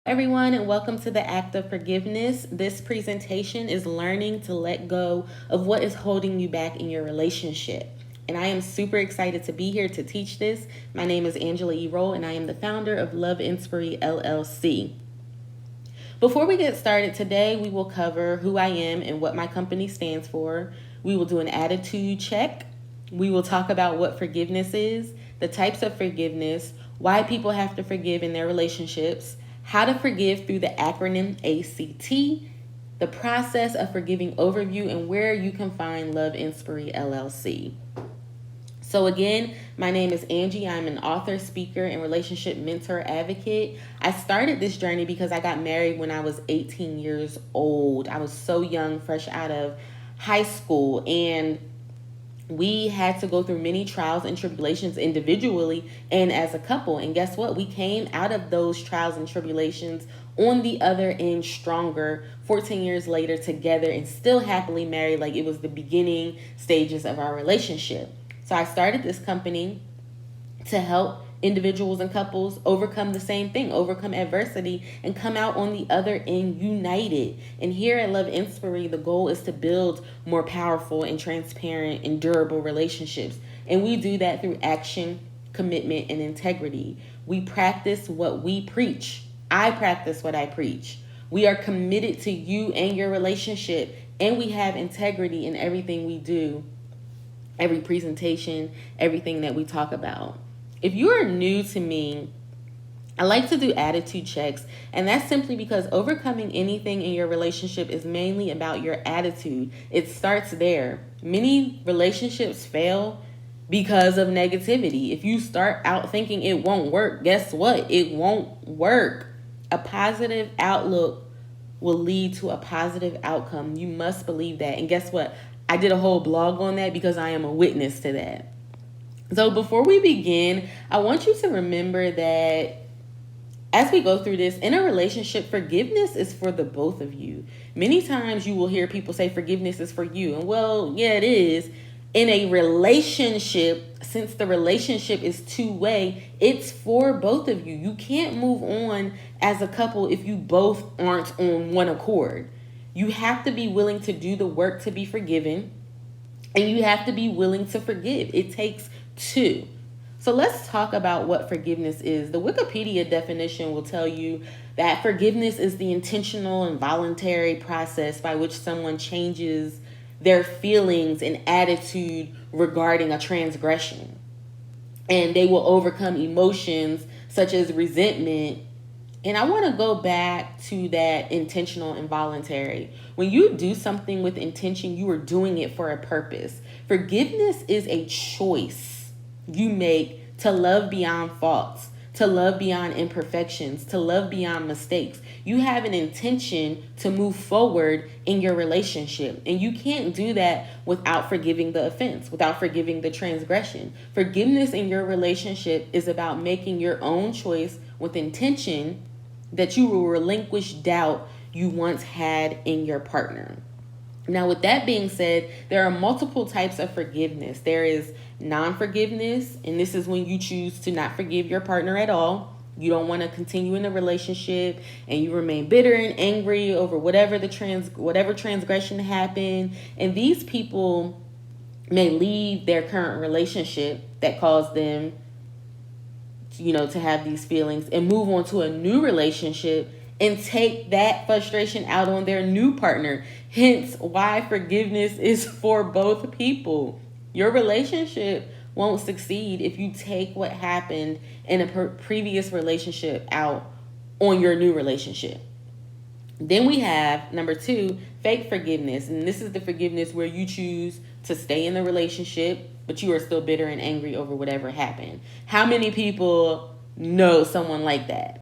Everyone, and welcome to the Act of Forgiveness. This presentation is learning to let go of what is holding you back in your relationship. And I am super excited to be here to teach this. My name is Angela E. Roll, and I am the founder of Inspiry, LLC. Before we get started today, we will cover who I am and what my company stands for. We will do an attitude check. We will talk about what forgiveness is, the types of forgiveness, why people have to forgive in their relationships, how to forgive through the acronym A.C.T, the process of forgiving overview, and where you can find Inspiry, LLC. So again, my name is Angie. I'm an author, speaker, and relationship mentor advocate. I started this journey because I got married when I was 18 years old. I was so young, fresh out of high school, and we had to go through many trials and tribulations individually and as a couple. And guess what? We came out of those trials and tribulations on the other end stronger 14 years later together and still happily married like it was the beginning stages of our relationship. So I started this company to help individuals and couples overcome the same thing, overcome adversity, and come out on the other end united. And here at Inspiry, the goal is to build more powerful and transparent and durable relationships. And we do that through action, commitment, and integrity. We practice what we preach. I practice what I preach. We are committed to you and your relationship, and we have integrity in everything we do, every presentation, everything that we talk about. If you are new to me, I like to do attitude checks, and that's simply because overcoming anything in your relationship is mainly about your attitude. It starts there. Many relationships fail because of negativity. If you start out thinking it won't work, guess what? It won't work. A positive outlook will lead to a positive outcome. You must believe that. And guess what? I did a whole blog on that because I am a witness to that. So before we begin, I want you to remember that as we go through this, in a relationship, forgiveness is for the both of you. Many times you will hear people say forgiveness is for you. And well, yeah, it is. In a relationship, since the relationship is two-way, it's for both of you. You can't move on as a couple if you both aren't on one accord. You have to be willing to do the work to be forgiven, and you have to be willing to forgive. It takes two. So let's talk about what forgiveness is. The Wikipedia definition will tell you that forgiveness is the intentional and voluntary process by which someone changes their feelings and attitude regarding a transgression. And they will overcome emotions such as resentment. And I want to go back to that intentional and voluntary. When you do something with intention, you are doing it for a purpose. Forgiveness is a choice you make to love beyond faults, to love beyond imperfections, to love beyond mistakes. You have an intention to move forward in your relationship. And you can't do that without forgiving the offense, without forgiving the transgression. Forgiveness in your relationship is about making your own choice with intention that you will relinquish doubt you once had in your partner. Now, with that being said, there are multiple types of forgiveness. There is non-forgiveness, and this is when you choose to not forgive your partner at all. You don't want to continue in the relationship, and you remain bitter and angry over whatever transgression happened. And these people may leave their current relationship that caused them, to have these feelings and move on to a new relationship and take that frustration out on their new partner. Hence why forgiveness is for both people. Your relationship won't succeed if you take what happened in a previous relationship out on your new relationship. Then we have number 2, fake forgiveness. And this is the forgiveness where you choose to stay in the relationship, but you are still bitter and angry over whatever happened. How many people know someone like that?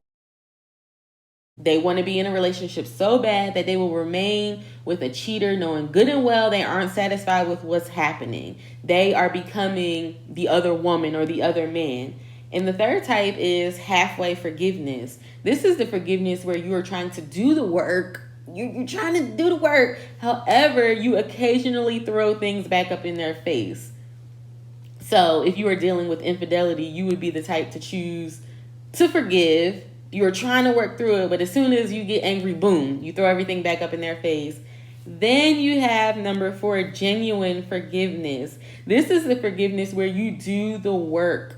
They want to be in a relationship so bad that they will remain with a cheater knowing good and well they aren't satisfied with what's happening. They are becoming the other woman or the other man. And the third type is halfway forgiveness. This is the forgiveness where you are trying to do the work. You're trying to do the work. However, you occasionally throw things back up in their face. So if you are dealing with infidelity, you would be the type to choose to forgive You're trying to work through it, but as soon as you get angry, boom, you throw everything back up in their face. Then you have number 4, genuine forgiveness. This is the forgiveness where you do the work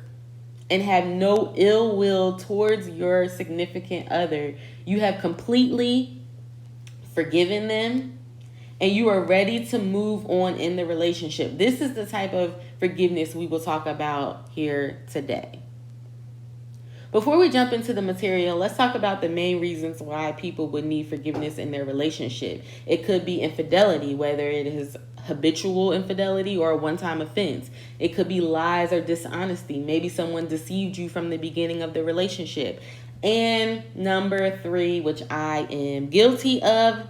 and have no ill will towards your significant other. You have completely forgiven them and you are ready to move on in the relationship. This is the type of forgiveness we will talk about here today. Before we jump into the material, let's talk about the main reasons why people would need forgiveness in their relationship. It could be infidelity, whether it is habitual infidelity or a one-time offense. It could be lies or dishonesty. Maybe someone deceived you from the beginning of the relationship. And number 3, which I am guilty of,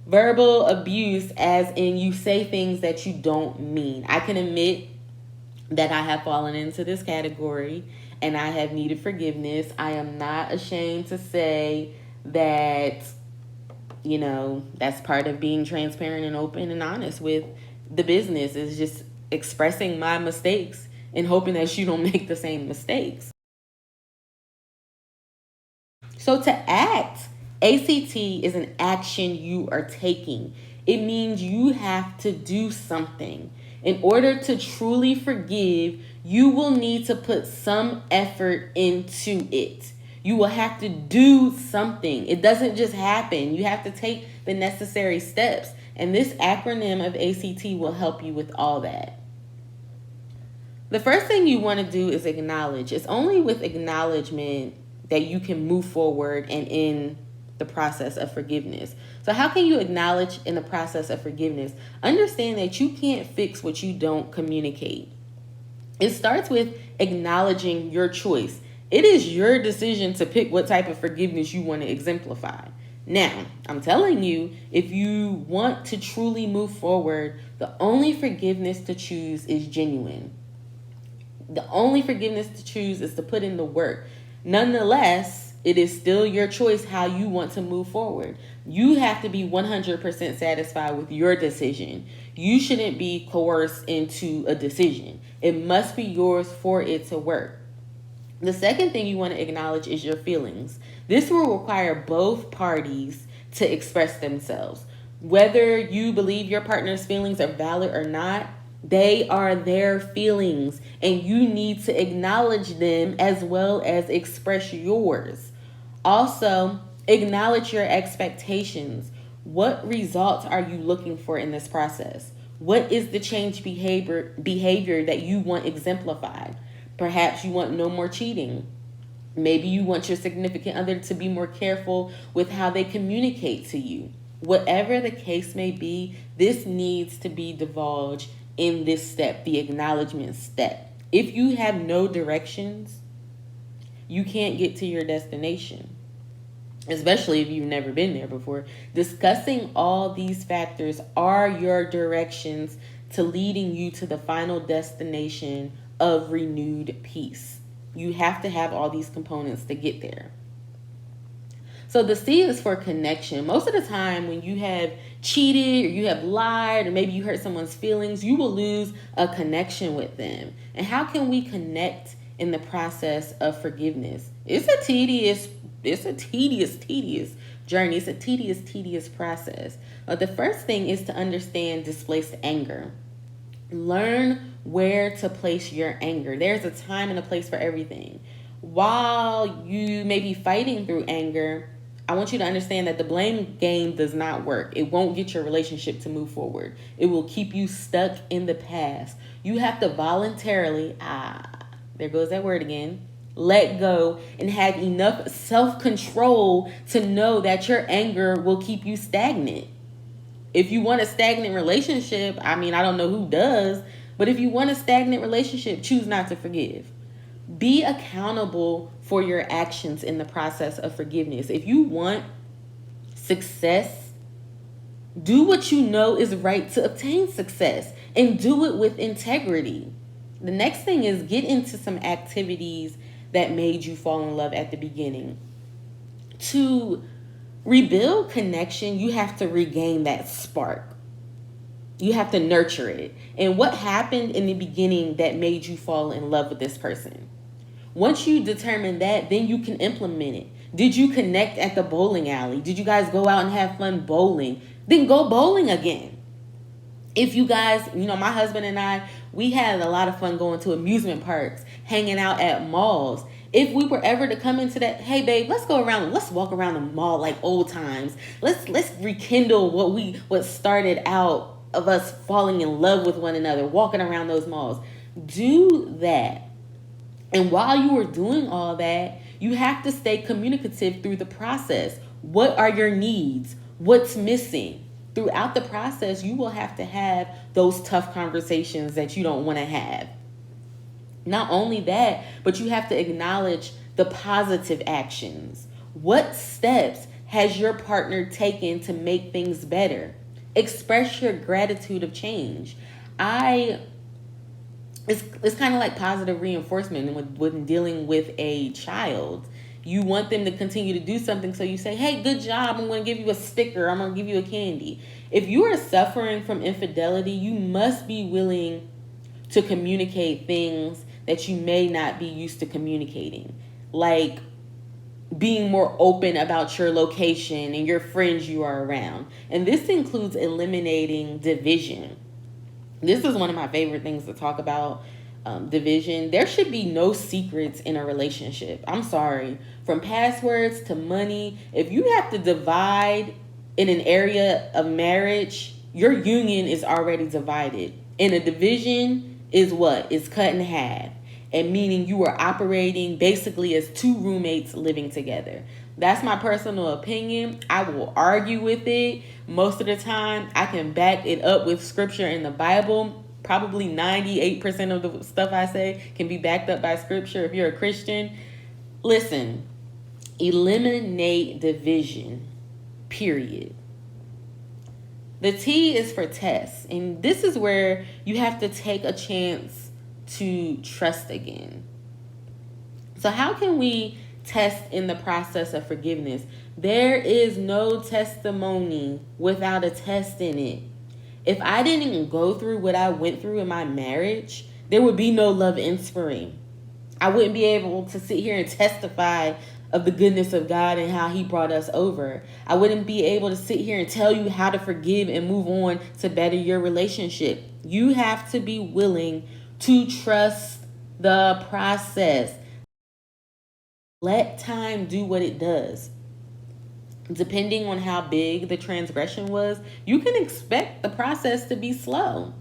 verbal abuse, as in you say things that you don't mean. I can admit that I have fallen into this category and I have needed forgiveness. I am not ashamed to say that, that's part of being transparent and open and honest with the business, is just expressing my mistakes and hoping that you don't make the same mistakes. So to act, A.C.T is an action you are taking. It means you have to do something. In order to truly forgive, you will need to put some effort into it. You will have to do something. It doesn't just happen. You have to take the necessary steps. And this acronym of A.C.T will help you with all that. The first thing you want to do is acknowledge. It's only with acknowledgement that you can move forward and in the process of forgiveness. So how can you acknowledge in the process of forgiveness? Understand that you can't fix what you don't communicate. It starts with acknowledging your choice. It is your decision to pick what type of forgiveness you want to exemplify. Now, I'm telling you, if you want to truly move forward, the only forgiveness to choose is genuine. The only forgiveness to choose is to put in the work. Nonetheless, it is still your choice how you want to move forward. You have to be 100% satisfied with your decision. You shouldn't be coerced into a decision. It must be yours for it to work. The second thing you want to acknowledge is your feelings. This will require both parties to express themselves. Whether you believe your partner's feelings are valid or not, they are their feelings, and you need to acknowledge them as well as express yours. Also, acknowledge your expectations. What results are you looking for in this process? What is the change behavior that you want exemplified? Perhaps you want no more cheating. Maybe you want your significant other to be more careful with how they communicate to you. Whatever the case may be, this needs to be divulged in this step, the acknowledgement step. If you have no directions, you can't get to your destination, especially if you've never been there before. Discussing all these factors are your directions to leading you to the final destination of renewed peace. You have to have all these components to get there. So the C is for connection. Most of the time when you have cheated or you have lied or maybe you hurt someone's feelings, you will lose a connection with them. And how can we connect in the process of forgiveness? It's a tedious journey. It's a tedious process. The first thing is to understand displaced anger. Learn where to place your anger. There's a time and a place for everything. While you may be fighting through anger, I want you to understand that the blame game does not work. It won't get your relationship to move forward. It will keep you stuck in the past. You have to voluntarily, there goes that word again, let go and have enough self-control to know that your anger will keep you stagnant. If you want a stagnant relationship, I don't know who does, but if you want a stagnant relationship, choose not to forgive. Be accountable for your actions in the process of forgiveness. If you want success, do what you know is right to obtain success and do it with integrity. The next thing is get into some activities that made you fall in love at the beginning. To rebuild connection, you have to regain that spark. You have to nurture it. And what happened in the beginning that made you fall in love with this person? Once you determine that, then you can implement it. Did you connect at the bowling alley? Did you guys go out and have fun bowling? Then go bowling again. If you guys, my husband and I, we had a lot of fun going to amusement parks, hanging out at malls. If we were ever to come into that, hey babe, let's walk around the mall like old times. Let's rekindle what started out of us falling in love with one another, walking around those malls. Do that. And while you are doing all that, you have to stay communicative through the process. What are your needs? What's missing? Throughout the process, you will have to have those tough conversations that you don't want to have. Not only that, but you have to acknowledge the positive actions. What steps has your partner taken to make things better? Express your gratitude of change. It's kind of like positive reinforcement when dealing with a child. You want them to continue to do something, so you say, hey, good job, I'm going to give you a sticker, I'm going to give you a candy. If you are suffering from infidelity, you must be willing to communicate things that you may not be used to communicating. Like being more open about your location and your friends you are around. And this includes eliminating division. This is one of my favorite things to talk about, division. There should be no secrets in a relationship. I'm sorry. From passwords to money, if you have to divide in an area of marriage, your union is already divided. And a division is what? It's cut in half. And meaning you are operating basically as two roommates living together. That's my personal opinion. I will argue with it. Most of the time, I can back it up with scripture in the Bible. Probably 98% of the stuff I say can be backed up by scripture if you're a Christian. Listen, eliminate division, period. The T is for test. And this is where you have to take a chance to trust again. So how can we test in the process of forgiveness? There is no testimony without a test in it. If I didn't go through what I went through in my marriage, there would be no love Inspiry. I wouldn't be able to sit here and testify of the goodness of God and how he brought us over. I wouldn't be able to sit here and tell you how to forgive and move on to better your relationship. You have to be willing to trust the process. Let time do what it does. Depending on how big the transgression was, you can expect the process to be slow.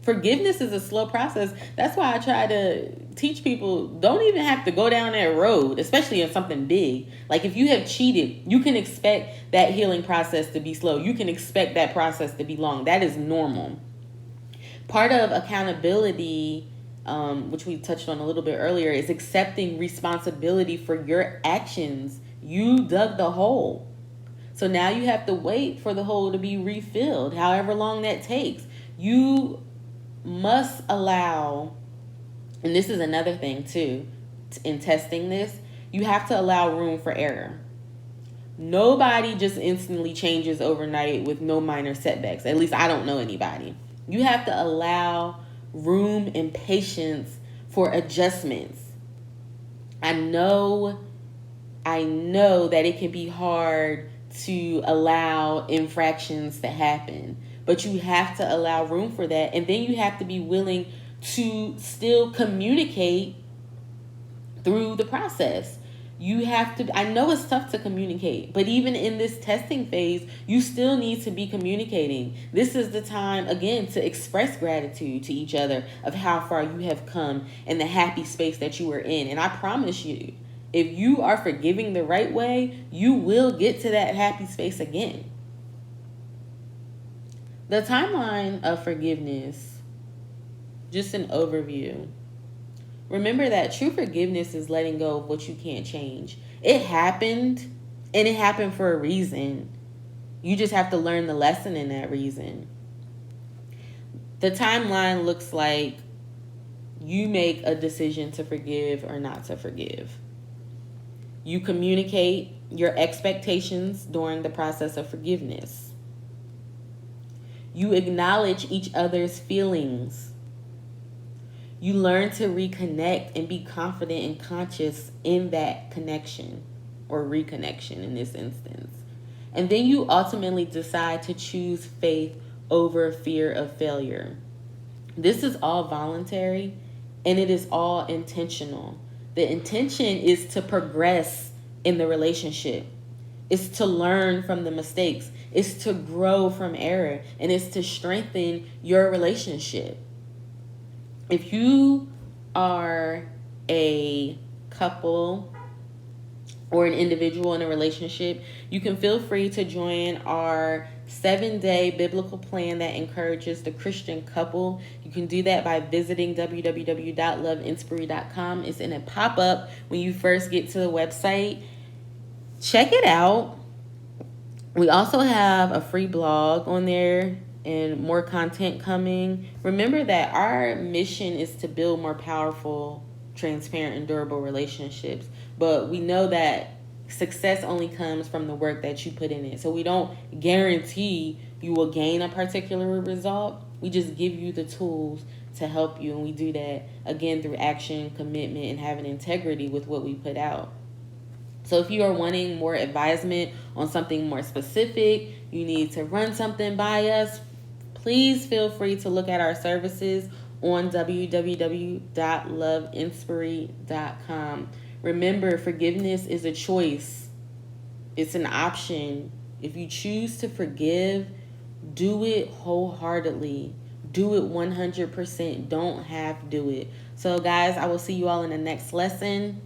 Forgiveness is a slow process. That's why I try to teach people, don't even have to go down that road, especially in something big. Like if you have cheated, you can expect that healing process to be slow. You can expect that process to be long. That is normal. Part of accountability, which we touched on a little bit earlier, is accepting responsibility for your actions. You dug the hole. So now you have to wait for the hole to be refilled, however long that takes. You must allow, and this is another thing too, in testing this, you have to allow room for error. Nobody just instantly changes overnight with no minor setbacks. At least I don't know anybody. You have to allow room and patience for adjustments. I know that it can be hard to allow infractions to happen, but you have to allow room for that. And then you have to be willing to still communicate through the process. You have to, I know it's tough to communicate, but even in this testing phase, you still need to be communicating. This is the time, again, to express gratitude to each other of how far you have come and the happy space that you are in. And I promise you, if you are forgiving the right way, you will get to that happy space again. The timeline of forgiveness, just an overview. Remember that true forgiveness is letting go of what you can't change. It happened, and it happened for a reason. You just have to learn the lesson in that reason. The timeline looks like you make a decision to forgive or not to forgive. You communicate your expectations during the process of forgiveness. You acknowledge each other's feelings. You learn to reconnect and be confident and conscious in that connection. or reconnection in this instance. And then you ultimately decide to choose faith over fear of failure. This is all voluntary and it is all intentional. The intention is to progress in the relationship. It's to learn from the mistakes. It's to grow from error. And it's to strengthen your relationship. If you are a couple or an individual in a relationship, you can feel free to join our 7-day biblical plan that encourages the Christian couple. You can do that by visiting www.loveinspiry.com. It's in a pop-up when you first get to the website. Check it out. We also have a free blog on there and more content coming. Remember that our mission is to build more powerful, transparent, and durable relationships. But we know that success only comes from the work that you put in it. So we don't guarantee you will gain a particular result. We just give you the tools to help you. And we do that, again, through action, commitment, and having integrity with what we put out. So if you are wanting more advisement on something more specific, you need to run something by us, please feel free to look at our services on www.loveinspiry.com. Remember, forgiveness is a choice. It's an option. If you choose to forgive, do it wholeheartedly. Do it 100%. Don't half do it. So guys, I will see you all in the next lesson.